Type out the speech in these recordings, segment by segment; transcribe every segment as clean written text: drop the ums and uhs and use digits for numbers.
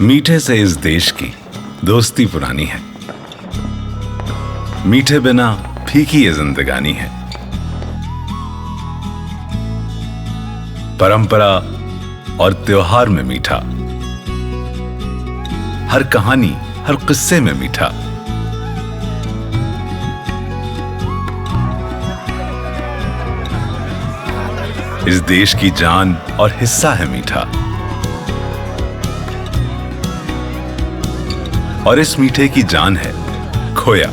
मीठे से इस देश की दोस्ती पुरानी है। मीठे बिना फीकी ये जिंदगानी है। परंपरा और त्योहार में मीठा, हर कहानी हर किस्से में मीठा। इस देश की जान और हिस्सा है मीठा, और इस मीठे की जान है खोया।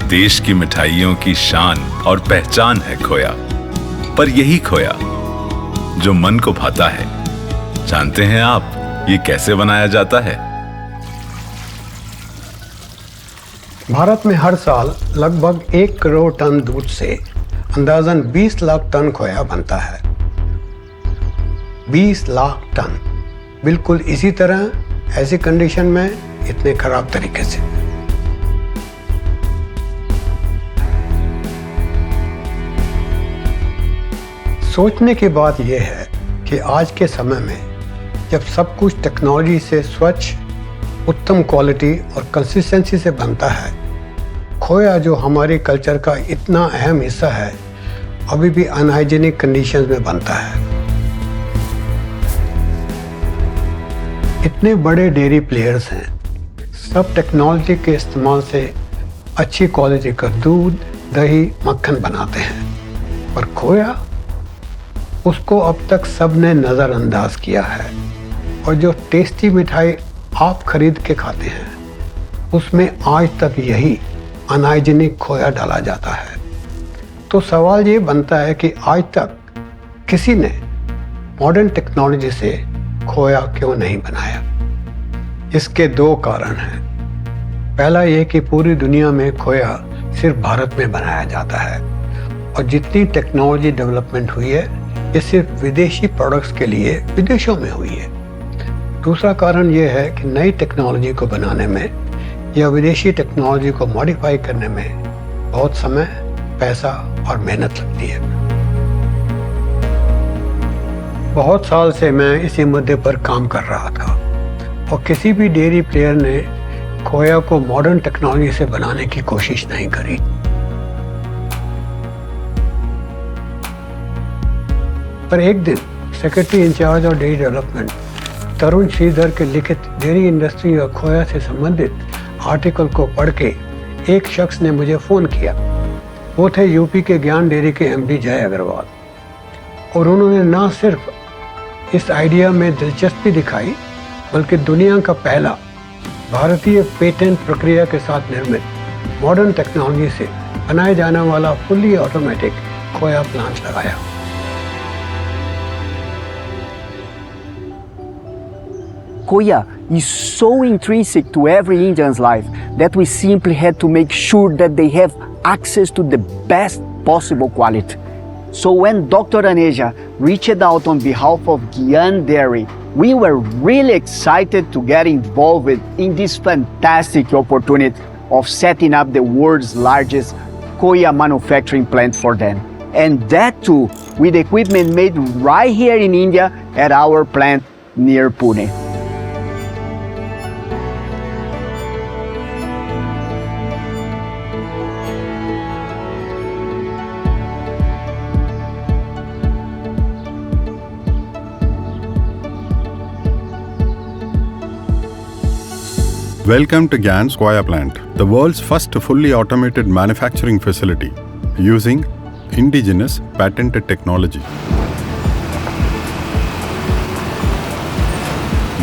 देश की मिठाइयों की शान और पहचान है खोया, पर यही खोया जो मन को भाता है। जानते हैं आप ये कैसे बनाया जाता है? भारत में हर साल लगभग 1 करोड़ टन दूध से अंदाजन 20 लाख टन खोया बनता है। 20 लाख टन, बिल्कुल इसी तरह ऐसी कंडीशन में इतने खराब तरीके से। सोचने की बात यह है कि आज के समय में जब सब कुछ टेक्नोलॉजी से स्वच्छ, उत्तम क्वालिटी और कंसिस्टेंसी से बनता है, खोया जो हमारे कल्चर का इतना अहम हिस्सा है, अभी भी अनहाइजीनिक कंडीशंस में बनता है। इतने बड़े डेयरी प्लेयर्स हैं, सब टेक्नोलॉजी के इस्तेमाल से अच्छी क्वालिटी का दूध, दही, मक्खन बनाते हैं, पर खोया, उसको अब तक सबने नज़रअंदाज किया है। और जो टेस्टी मिठाई आप खरीद के खाते हैं, उसमें आज तक यही अनहाइजीनिक खोया डाला जाता है। तो सवाल ये बनता है कि आज तक किसी ने मॉडर्न टेक्नोलॉजी से खोया क्यों नहीं बनाया? इसके 2 कारण हैं। पहला ये कि पूरी दुनिया में खोया सिर्फ भारत में बनाया जाता है, और जितनी टेक्नोलॉजी डेवलपमेंट हुई है, ये सिर्फ विदेशी प्रोडक्ट्स के लिए विदेशों में हुई है। दूसरा कारण ये है कि नई टेक्नोलॉजी को बनाने में या विदेशी टेक्नोलॉजी को मॉडिफाई करने में बहुत समय, पैसा और मेहनत लगती है। बहुत साल से मैं इसी मुद्दे पर काम कर रहा था, और किसी भी डेयरी प्लेयर ने खोया को मॉडर्न टेक्नोलॉजी से बनाने की कोशिश नहीं करी। पर एक दिन सेक्रेटरी इंचार्ज और डेयरी डेवलपमेंट तरुण श्रीधर के लिखित डेयरी इंडस्ट्री और खोया से संबंधित आर्टिकल को पढ़ के एक शख्स ने मुझे फ़ोन किया। वो थे यूपी के ज्ञान डेयरी के एमडी जय अग्रवाल, और उन्होंने न सिर्फ इस आइडिया में दिलचस्पी दिखाई, बल्कि दुनिया का पहला भारतीय पेटेंट प्रक्रिया के साथ निर्मित मॉडर्न टेक्नोलॉजी से बनाए जाने वाला फुल्ली ऑटोमेटिक खोया प्लांट लगाया। Khoya is so intrinsic to every Indian's life that we simply had to make sure that they have access to the best possible quality. So when Dr. Aneja reached out on behalf of Gyan Dairy, we were really excited to get involved in this fantastic opportunity of setting up the world's largest Khoya manufacturing plant for them. And that too with equipment made right here in India at our plant near Pune. Welcome to GAN's Khoya plant, the world's first fully automated manufacturing facility using indigenous patented technology.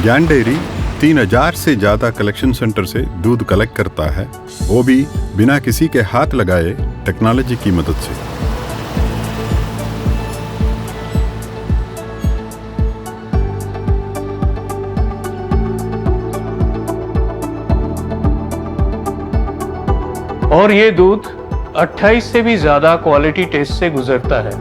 ज्ञान dairy 3000 से ज़्यादा collection centre से दूध collect करता है, वो भी बिना किसी के हाथ लगाए टेक्नोलॉजी की मदद से। और ये दूध 28 से भी ज्यादा क्वालिटी टेस्ट से गुजरता है।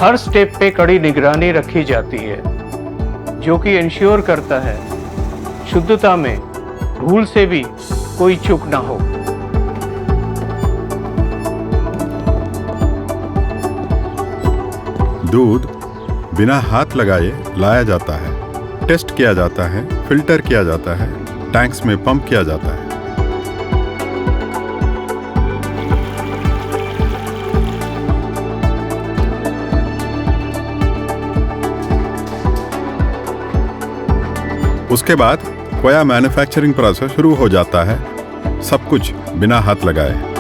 हर स्टेप पे कड़ी निगरानी रखी जाती है, जो कि इंश्योर करता है शुद्धता में भूल से भी कोई चूक ना हो। दूध बिना हाथ लगाए लाया जाता है, टेस्ट किया जाता है, फिल्टर किया जाता है, टैंक्स में पंप किया जाता है। उसके बाद खोया मैन्युफैक्चरिंग प्रोसेस शुरू हो जाता है, सब कुछ बिना हाथ लगाए।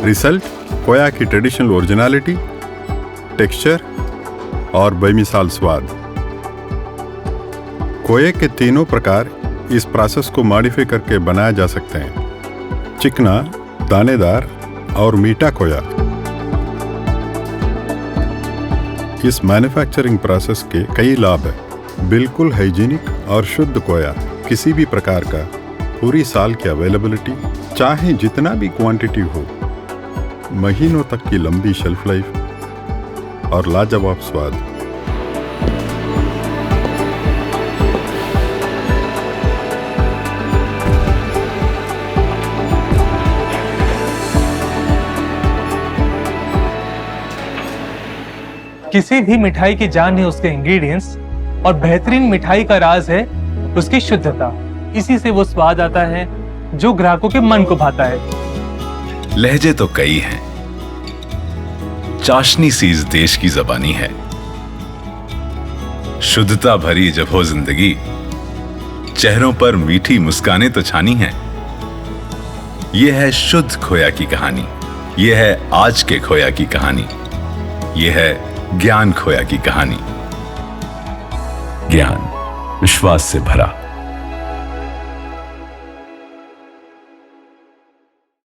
रिजल्ट खोया की ट्रेडिशनल ओरिजिनलिटी, टेक्सचर और बेमिसाल स्वाद। खोए के तीनों प्रकार इस प्रोसेस को मॉडिफाई करके बनाया जा सकते हैं। चिकना, दानेदार और मीठा खोया। इस मैन्युफैक्चरिंग प्रोसेस के कई लाभ हैं। बिल्कुल हाइजीनिक और शुद्ध खोया, किसी भी प्रकार का, पूरी साल की अवेलेबिलिटी, चाहे जितना भी क्वांटिटी हो, महीनों तक की लंबी शेल्फ लाइफ और लाजवाब स्वाद। किसी भी मिठाई की जान है उसके इंग्रेडिएंट्स, और बेहतरीन मिठाई का राज है उसकी शुद्धता। इसी से वो स्वाद आता है जो ग्राहकों के मन को भाता है। लहजे तो कई हैं, चाशनी सी इस देश की ज़बानी है। शुद्धता भरी जब हो जिंदगी, चेहरों पर मीठी मुस्कानें तो छानी हैं। यह है शुद्ध खोया की कहानी, यह है आज के खोया की कहानी, यह है ज्ञान खोया की कहानी। ज्ञान विश्वास से भरा।